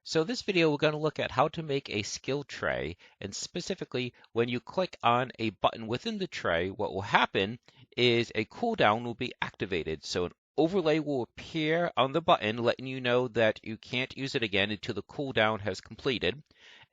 So this video we're going to look at how to make a skill tray, and specifically when you click on a button within the tray, what will happen is a cooldown will be activated. So an overlay will appear on the button letting you know that you can't use it again until the cooldown has completed.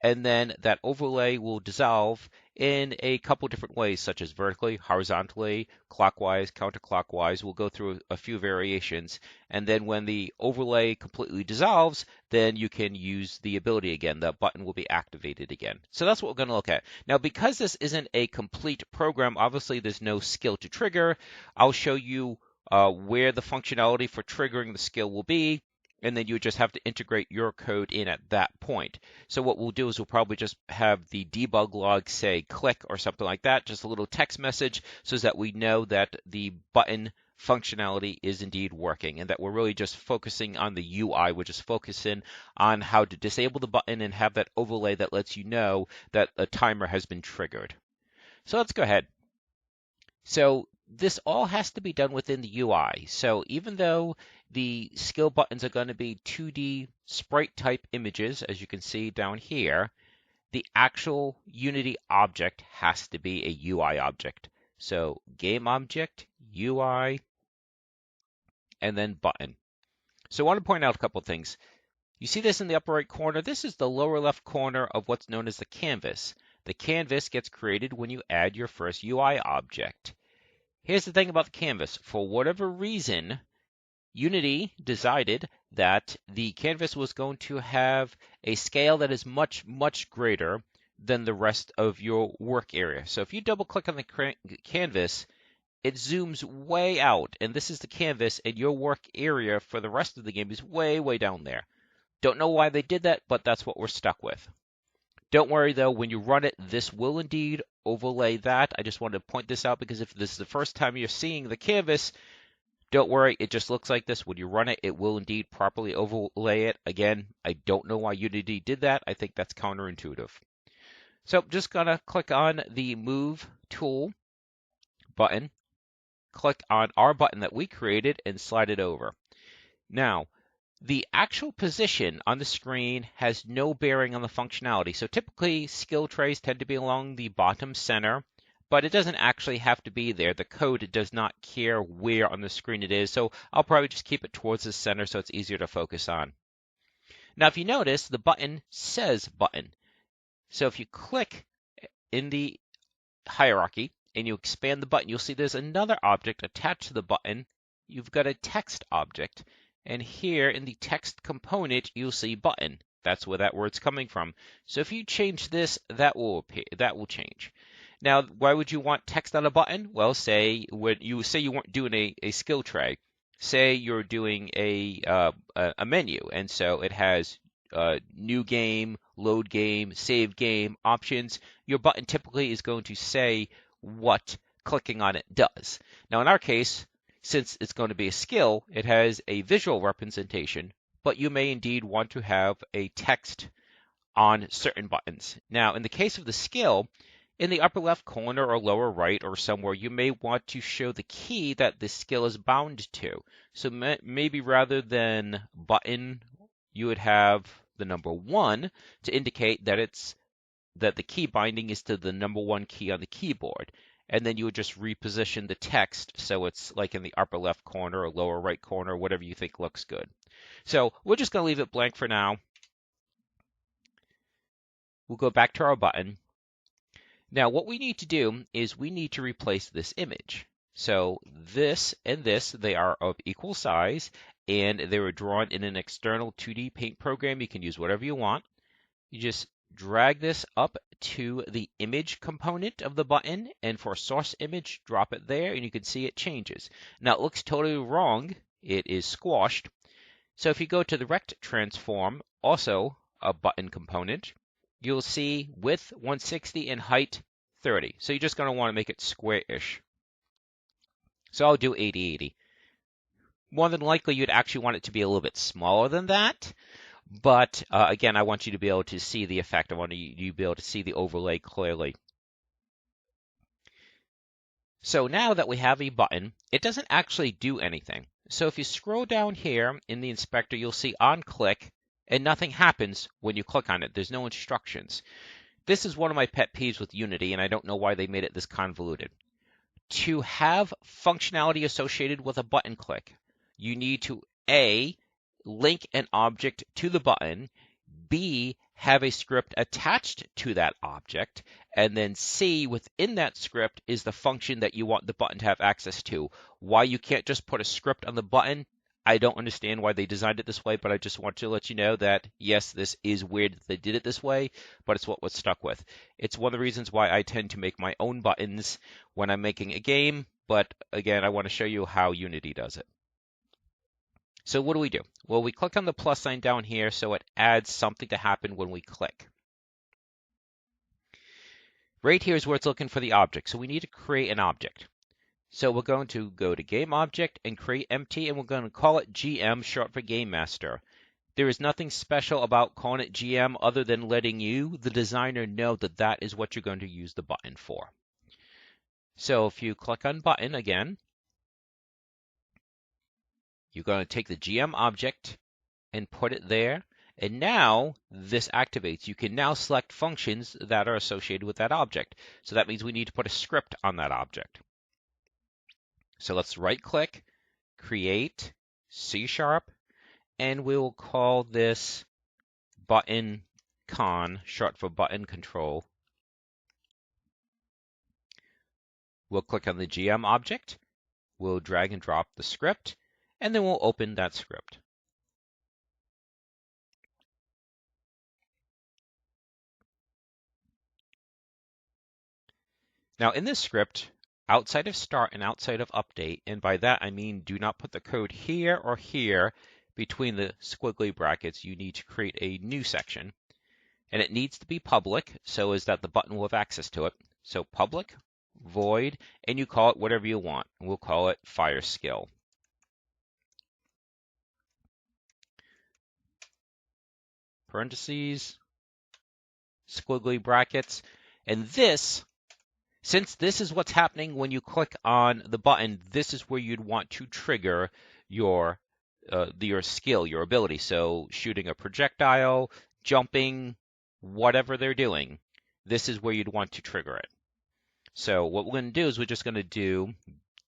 And then that overlay will dissolve in a couple different ways, such as vertically, horizontally, clockwise, counterclockwise. We'll go through a few variations. And then when the overlay completely dissolves, then you can use the ability again. The button will be activated again. So that's what we're going to look at. Now, because this isn't a complete program, obviously there's no skill to trigger. I'll show you where the functionality for triggering the skill will be, and then you just have to integrate your code in at that point. So what we'll do is we'll probably just have the debug log say click or something like that, just a little text message so that we know that the button functionality is indeed working and that we're really just focusing on the UI. We're just focusing on how to disable the button and have that overlay that lets you know that a timer has been triggered. So let's go ahead. So this all has to be done within the UI. So even though the skill buttons are going to be 2D sprite type images, as you can see down here, the actual Unity object has to be a UI object. So game object, UI, and then button. So I want to point out a couple things. You see this in the upper right corner? This is the lower left corner of what's known as the canvas. The canvas gets created when you add your first UI object. Here's the thing about the canvas. For whatever reason, Unity decided that the canvas was going to have a scale that is much, much greater than the rest of your work area. So if you double click on the canvas, it zooms way out, and this is the canvas, and your work area for the rest of the game is way, way down there. Don't know why they did that, but that's what we're stuck with. Don't worry though, when you run it, this will indeed overlay that. I just wanted to point this out because if this is the first time you're seeing the canvas, don't worry, it just looks like this. When you run it, it will indeed properly overlay it. Again, I don't know why Unity did that. I think that's counterintuitive. So I'm just going to click on the Move Tool button, click on our button that we created, and slide it over. Now, the actual position on the screen has no bearing on the functionality. So typically, skill trays tend to be along the bottom center, but it doesn't actually have to be there. The code does not care where on the screen it is, so I'll probably just keep it towards the center so it's easier to focus on. Now, if you notice, the button says button. So if you click in the hierarchy and you expand the button, you'll see there's another object attached to the button. You've got a text object. And here in the text component, you'll see button. That's where that word's coming from. So if you change this, that will appear, that will change. Now, why would you want text on a button? Well, say when you say you weren't doing a skill tray. Say you're doing a menu, and so it has new game, load game, save game, options. Your button typically is going to say what clicking on it does. Now, in our case, since it's going to be a skill, it has a visual representation, but you may indeed want to have a text on certain buttons. Now, in the case of the skill, in the upper left corner or lower right or somewhere, you may want to show the key that the skill is bound to. So maybe rather than button, you would have the number 1 to indicate that that the key binding is to the number 1 key on the keyboard. And then you would just reposition the text so it's like in the upper left corner or lower right corner, whatever you think looks good. So we're just going to leave it blank for now. We'll go back to our button. Now what we need to do is we need to replace this image. So this and this, they are of equal size, and they were drawn in an external 2D paint program. You can use whatever you want. You just drag this up to the image component of the button, and for source image, drop it there, and you can see it changes. Now, it looks totally wrong. It is squashed. So if you go to the rect transform, also a button component, you'll see width 160 and height 30. So you're just going to want to make it square-ish. So I'll do 80-80. More than likely, you'd actually want it to be a little bit smaller than that. But again, I want you to be able to see the effect. I want you to be able to see the overlay clearly. So now that we have a button, it doesn't actually do anything. So if you scroll down here in the inspector, you'll see on click, and nothing happens when you click on it. There's no instructions. This is one of my pet peeves with Unity, and I don't know why they made it this convoluted. To have functionality associated with a button click, you need to A, link an object to the button, B, have a script attached to that object, and then C, within that script is the function that you want the button to have access to. Why you can't just put a script on the button, I don't understand why they designed it this way, but I just want to let you know that, yes, this is weird that they did it this way, but it's what was stuck with. It's one of the reasons why I tend to make my own buttons when I'm making a game, but again, I want to show you how Unity does it. So what do? Well, we click on the plus sign down here so it adds something to happen when we click. Right here is where it's looking for the object, so we need to create an object. So we're going to go to Game Object and create empty, and we're going to call it GM, short for Game Master. There is nothing special about calling it GM other than letting you, the designer, know that that is what you're going to use the button for. So if you click on button again, you're going to take the GM object and put it there. And now this activates. You can now select functions that are associated with that object. So that means we need to put a script on that object. So let's right click, create, C#, and we will call this button con, short for button control. We'll click on the GM object, we'll drag and drop the script, and then we'll open that script. Now in this script, outside of start and outside of update, and by that I mean do not put the code here or here between the squiggly brackets, you need to create a new section. And it needs to be public so as that the button will have access to it. So public, void, and you call it whatever you want. We'll call it fire skill. Parentheses, squiggly brackets, and this, since this is what's happening when you click on the button, this is where you'd want to trigger your skill, your ability. So shooting a projectile, jumping, whatever they're doing, this is where you'd want to trigger it. So what we're going to do is we're just going to do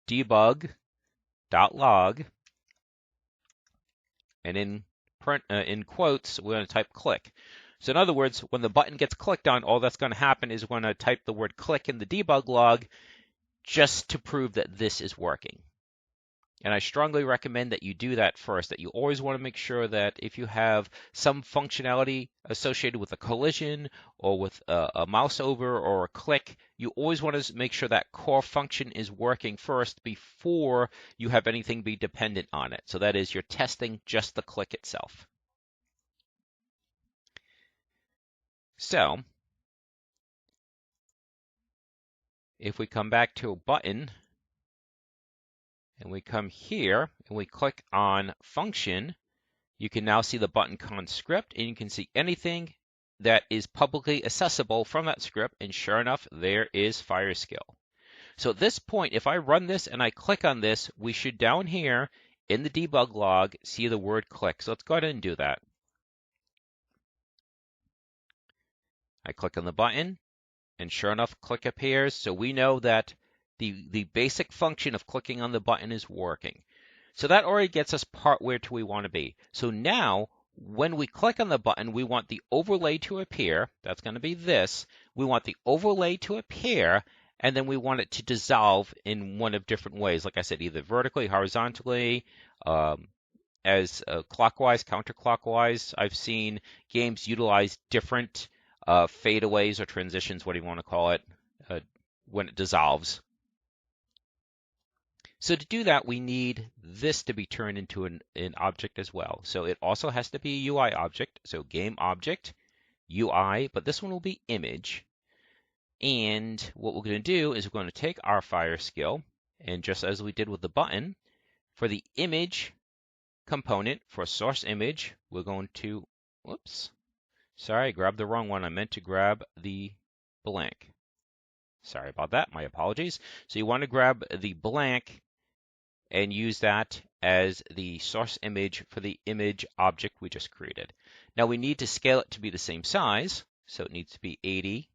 debug.log, and in quotes, we're going to type click. So in other words, when the button gets clicked on, all that's going to happen is we're going to type the word click in the debug log just to prove that this is working. And I strongly recommend that you do that first, that you always want to make sure that if you have some functionality associated with a collision or with a mouse over or a click, you always want to make sure that core function is working first before you have anything be dependent on it. So that is, you're testing just the click itself. So if we come back to a button, and we come here and we click on function, you can now see the button con script, and you can see anything that is publicly accessible from that script, and sure enough, there is fire skill. So at this point, if I run this and I click on this, we should down here in the debug log see the word click. So let's go ahead and do that. I click on the button, and sure enough, click appears. So we know that the basic function of clicking on the button is working. So that already gets us part where to we want to be. So now, when we click on the button, we want the overlay to appear. That's going to be this. We want the overlay to appear, and then we want it to dissolve in one of different ways. Like I said, either vertically, horizontally, clockwise, counterclockwise. I've seen games utilize different fadeaways or transitions, what do you want to call it, when it dissolves. So to do that, we need this to be turned into an object as well. So it also has to be a UI object. So game object, UI, but this one will be image. And what we're going to do is we're going to take our fire skill, and just as we did with the button, for the image component, for source image, we're going to, whoops, sorry, I grabbed the wrong one. I meant to grab the blank. Sorry about that, my apologies. So you want to grab the blank and use that as the source image for the image object we just created. Now we need to scale it to be the same size, so it needs to be 80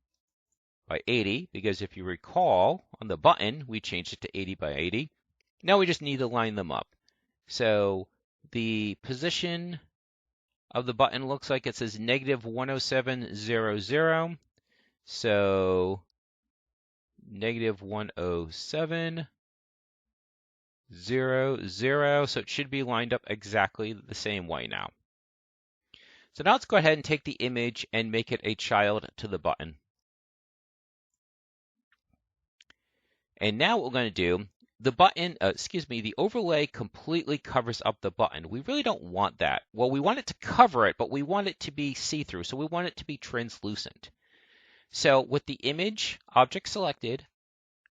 by 80, because if you recall, on the button, we changed it to 80 by 80. Now we just need to line them up. So the position of the button looks like it says -10700. So -10700. So it should be lined up exactly the same way now. So now let's go ahead and take the image and make it a child to the button. And now what we're going to do, the button, the overlay completely covers up the button. We really don't want that. Well, we want it to cover it, but we want it to be see-through. So we want it to be translucent. So with the image object selected,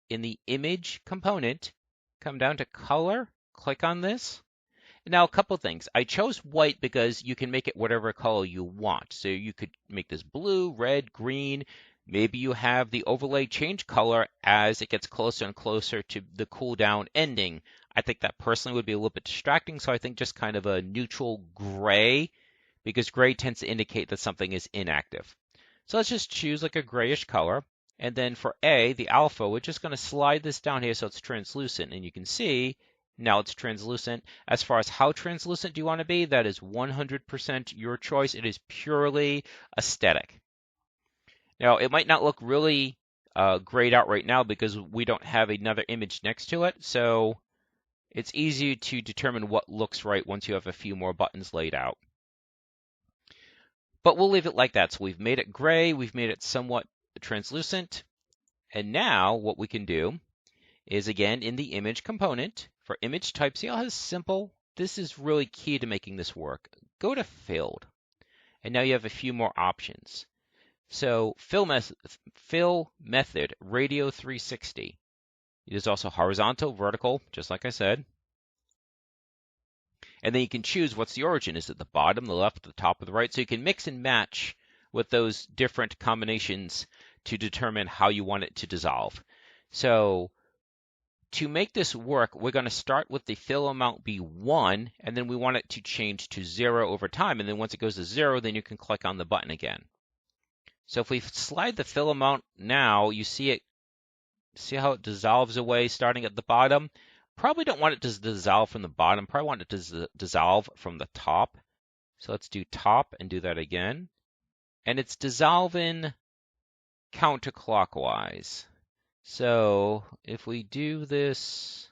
in the image component, come down to color, click on this. Now, a couple things. I chose white because you can make it whatever color you want. So you could make this blue, red, green. Maybe you have the overlay change color as it gets closer and closer to the cooldown ending. I think that personally would be a little bit distracting, so I think just kind of a neutral gray, because gray tends to indicate that something is inactive. So let's just choose like a grayish color. And then for A, the alpha, we're just going to slide this down here so it's translucent. And you can see now it's translucent. As far as how translucent do you want to be, that is 100% your choice. It is purely aesthetic. Now, it might not look really grayed out right now because we don't have another image next to it. So it's easy to determine what looks right once you have a few more buttons laid out. But we'll leave it like that. So we've made it gray. We've made it somewhat translucent. And now what we can do is, again, in the image component, for image type, see how simple? This is really key to making this work. Go to filled. And now you have a few more options. So fill method, radio 360. It is also horizontal, vertical, just like I said. And then you can choose what's the origin. Is it the bottom, the left, the top, or the right? So you can mix and match with those different combinations to determine how you want it to dissolve. So to make this work, we're going to start with the fill amount be 1, and then we want it to change to 0 over time. And then once it goes to 0, then you can click on the button again. So if we slide the fill amount now, you see how it dissolves away starting at the bottom? Probably don't want it to dissolve from the bottom. Probably want it to dissolve from the top. So let's do top and do that again. And it's dissolving counterclockwise. So if we do this,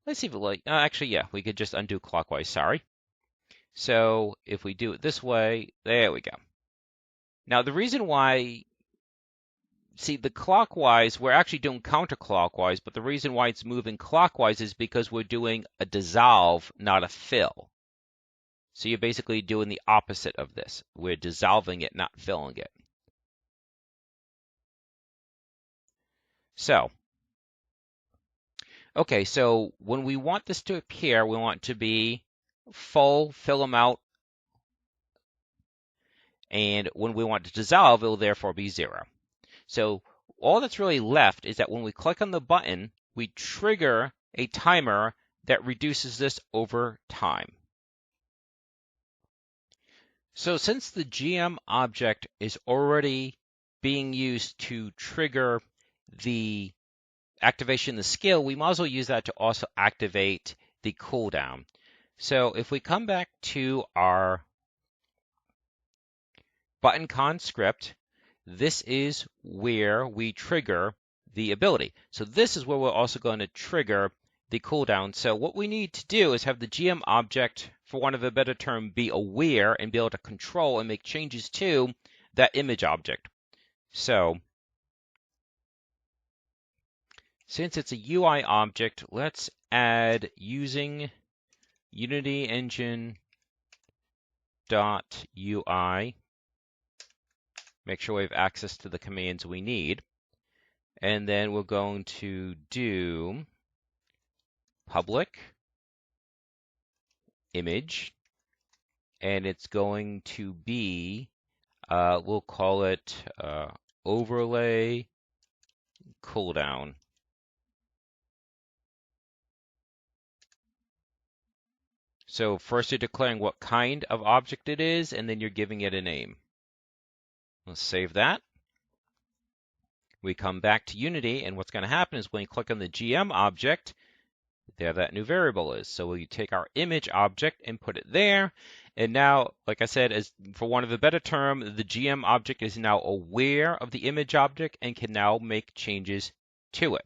let's see if it actually, yeah, we could just undo clockwise, sorry. So if we do it this way, there we go. Now the reason why, see the clockwise, we're actually doing counterclockwise, but the reason why it's moving clockwise is because we're doing a dissolve, not a fill. So you're basically doing the opposite of this. We're dissolving it, not filling it. So, okay, so when we want this to appear, we want to be full, fill amount, and when we want to dissolve, it will therefore be 0. So all that's really left is that when we click on the button, we trigger a timer that reduces this over time. So since the GM object is already being used to trigger the activation of the skill, we might as well use that to also activate the cooldown. So if we come back to our button con script, this is where we trigger the ability. So this is where we're also going to trigger the cooldown. So what we need to do is have the GM object, for want of a better term, be aware and be able to control and make changes to that image object. So since it's a UI object, let's add using Unity Engine.UI. Make sure we have access to the commands we need. And then we're going to do public image and it's going to be, we'll call it overlay cooldown. So first you're declaring what kind of object it is, and then you're giving it a name. Let's save that. We come back to Unity, and what's going to happen is when you click on the GM object, there that new variable is. So we take our image object and put it there. And now, like I said, as for want of a better term, the GM object is now aware of the image object and can now make changes to it.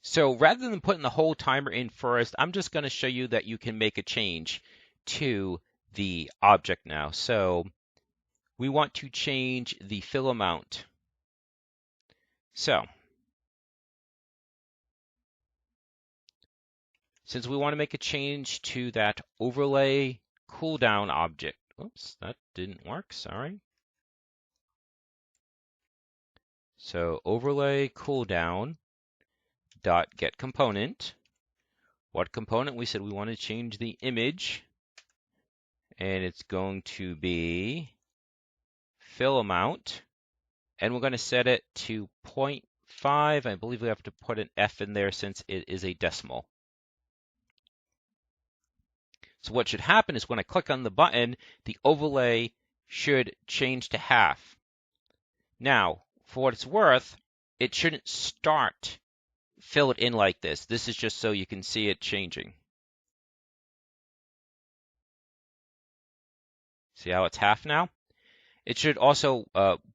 So rather than putting the whole timer in first, I'm just going to show you that you can make a change to the object now. So we want to change the fill amount. So since we want to make a change to that overlay cooldown object, oops, that didn't work, sorry. So overlay cooldown dot get component. What component? We said we want to change the image, and it's going to be fill amount, and we're going to set it to 0.5. I believe we have to put an F in there since it is a decimal. So what should happen is when I click on the button, the overlay should change to half. Now, for what it's worth, it shouldn't start fill it in like this. This is just so you can see it changing. See how it's half now? It should also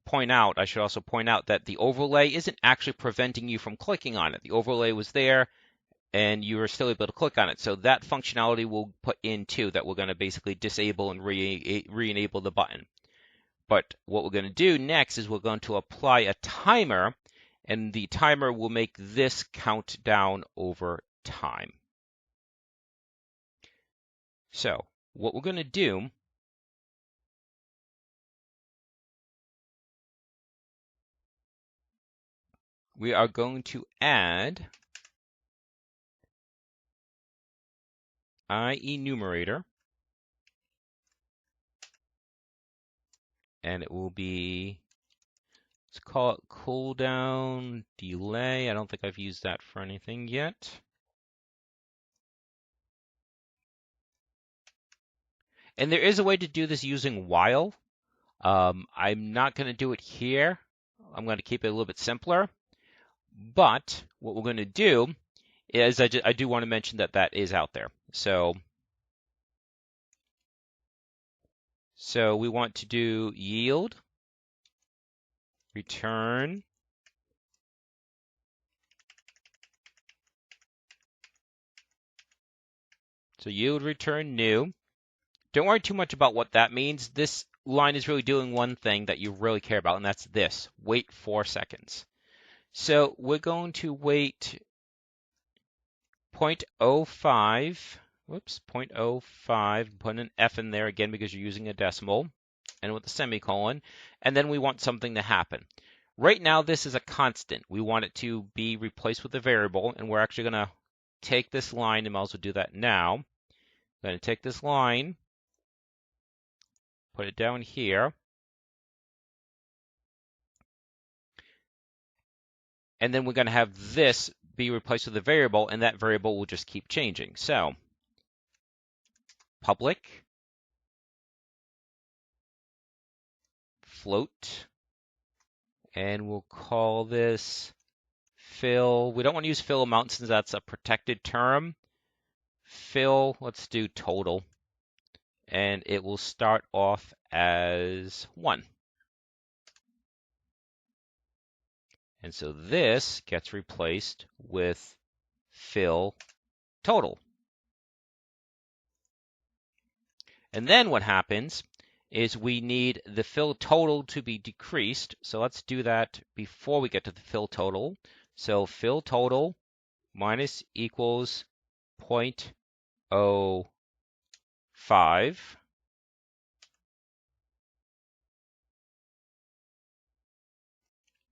point out that the overlay isn't actually preventing you from clicking on it. The overlay was there, and you were still able to click on it. So that functionality will put in too, that we're going to basically disable and re-enable the button. But what we're going to do next is we're going to apply a timer, and the timer will make this count down over time. So what we're going to do we are going to add enumerator, and it will be, let's call it cooldown delay. I don't think I've used that for anything yet. And there is a way to do this using while. I'm not going to do it here. I'm going to keep it a little bit simpler. But what we're going to do is I do want to mention that that is out there. So we want to do yield, return, so yield return new. Don't worry too much about what that means. This line is really doing one thing that you really care about, and that's this: wait 4 seconds. So we're going to wait 0.05, whoops, 0.05, put an F in there again because you're using a decimal, and with a semicolon, and then we want something to happen. Right now, this is a constant. We want it to be replaced with a variable, and we're actually going to take this line, and I'll also do that now. I'm going to take this line, put it down here, and then we're going to have this be replaced with a variable, and that variable will just keep changing. So public float, and we'll call this fill. We don't want to use fill amount since that's a protected term. Fill, let's do total, and it will start off as 1. And so this gets replaced with fill total. And then what happens is we need the fill total to be decreased. So let's do that before we get to the fill total. So fill total minus equals 0.05.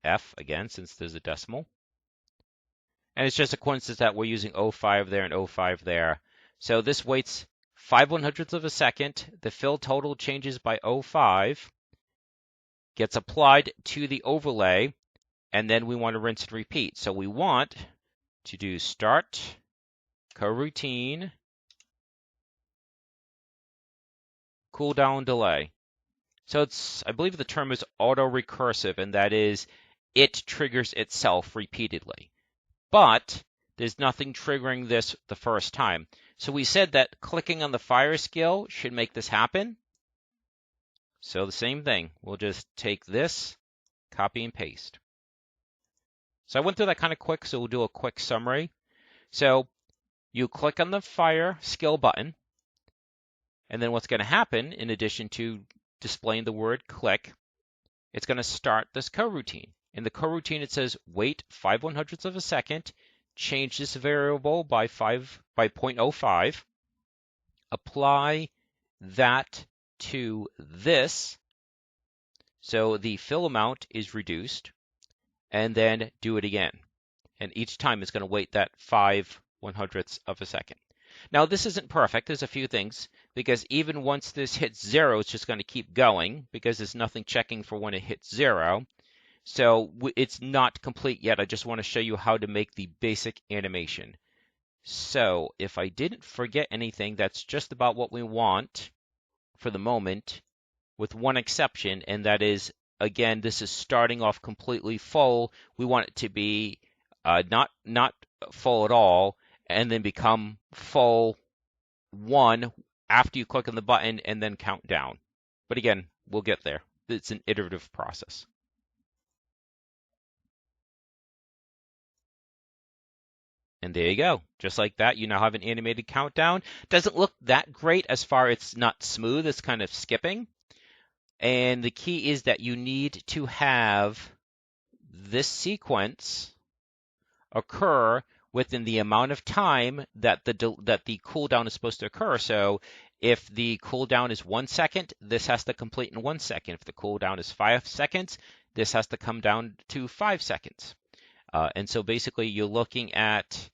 F again, since there's a decimal. And it's just a coincidence that we're using 05 there and 05 there. So this waits 5/100ths of a second. The fill total changes by 0.05, gets applied to the overlay, and then we want to rinse and repeat. So we want to do start coroutine cooldown delay. So it's, I believe the term is auto-recursive, and that is it triggers itself repeatedly. But there's nothing triggering this the first time. So we said that clicking on the fire skill should make this happen. So the same thing. We'll just take this, copy and paste. So I went through that kind of quick, so we'll do a quick summary. So you click on the fire skill button, and then what's going to happen, in addition to displaying the word click, it's going to start this coroutine. In the coroutine, it says wait 5/100ths of a second, change this variable by 0.05, apply that to this, so the fill amount is reduced, and then do it again. And each time it's going to wait that 5/100ths of a second. Now this isn't perfect. There's a few things, because even once this hits 0, it's just going to keep going because there's nothing checking for when it hits 0. So it's not complete yet. I just want to show you how to make the basic animation. So if I didn't forget anything, that's just about what we want for the moment, with one exception, and that is, again, this is starting off completely full. We want it to be not full at all, and then become full 1 after you click on the button and then count down. But again, we'll get there. It's an iterative process. And there you go. Just like that, you now have an animated countdown. Doesn't look that great as far as it's not smooth. It's kind of skipping. And the key is that you need to have this sequence occur within the amount of time that the cooldown is supposed to occur. So if the cooldown is 1 second, this has to complete in 1 second. If the cooldown is 5 seconds, this has to come down to 5 seconds. And so basically you're looking at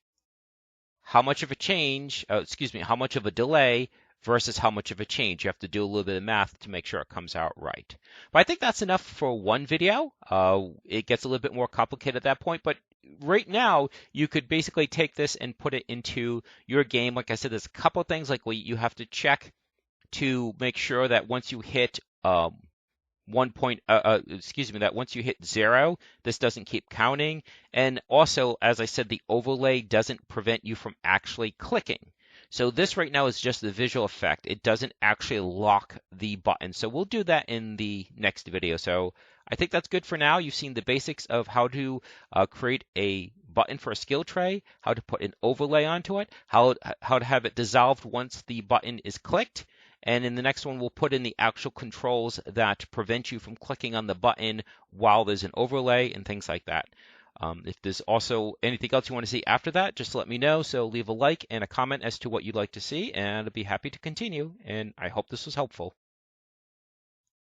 how much of a change, how much of a delay versus how much of a change. You have to do a little bit of math to make sure it comes out right. But I think that's enough for one video. It gets a little bit more complicated at that point, but right now you could basically take this and put it into your game. Like I said, there's a couple of things like you have to check to make sure that once you hit that once you hit 0, this doesn't keep counting. And also, as I said, the overlay doesn't prevent you from actually clicking. So this right now is just the visual effect. It doesn't actually lock the button. So we'll do that in the next video. So I think that's good for now. You've seen the basics of how to create a button for a skill tray, how to put an overlay onto it, how to have it dissolved once the button is clicked. And in the next one, we'll put in the actual controls that prevent you from clicking on the button while there's an overlay and things like that. If there's also anything else you want to see after that, just let me know. So leave a like and a comment as to what you'd like to see, and I'll be happy to continue. And I hope this was helpful.